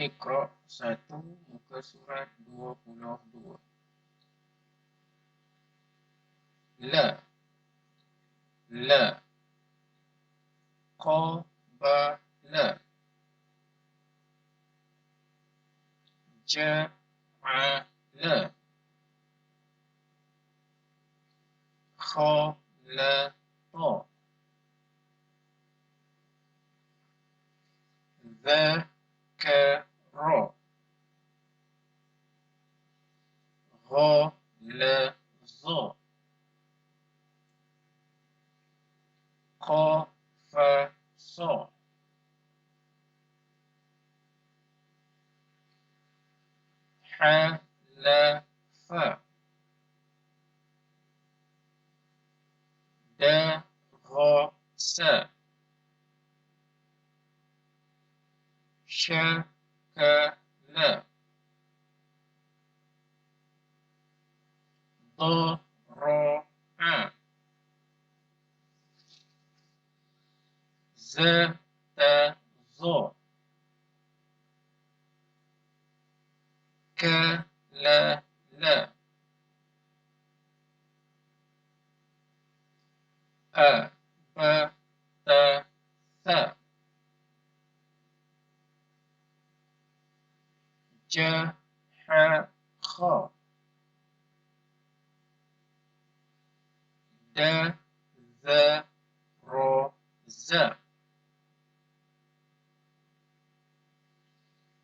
Iqra 1 muka surat 22. La la qabala ja'ala khalata zakara ghalaza qafasa halafa darasa syakala ضرع زتز كلل أبتث جحخ دذرز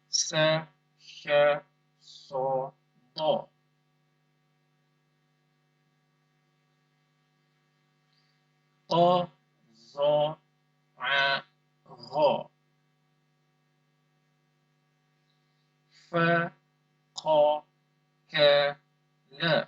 سشصد قزعغ فقكل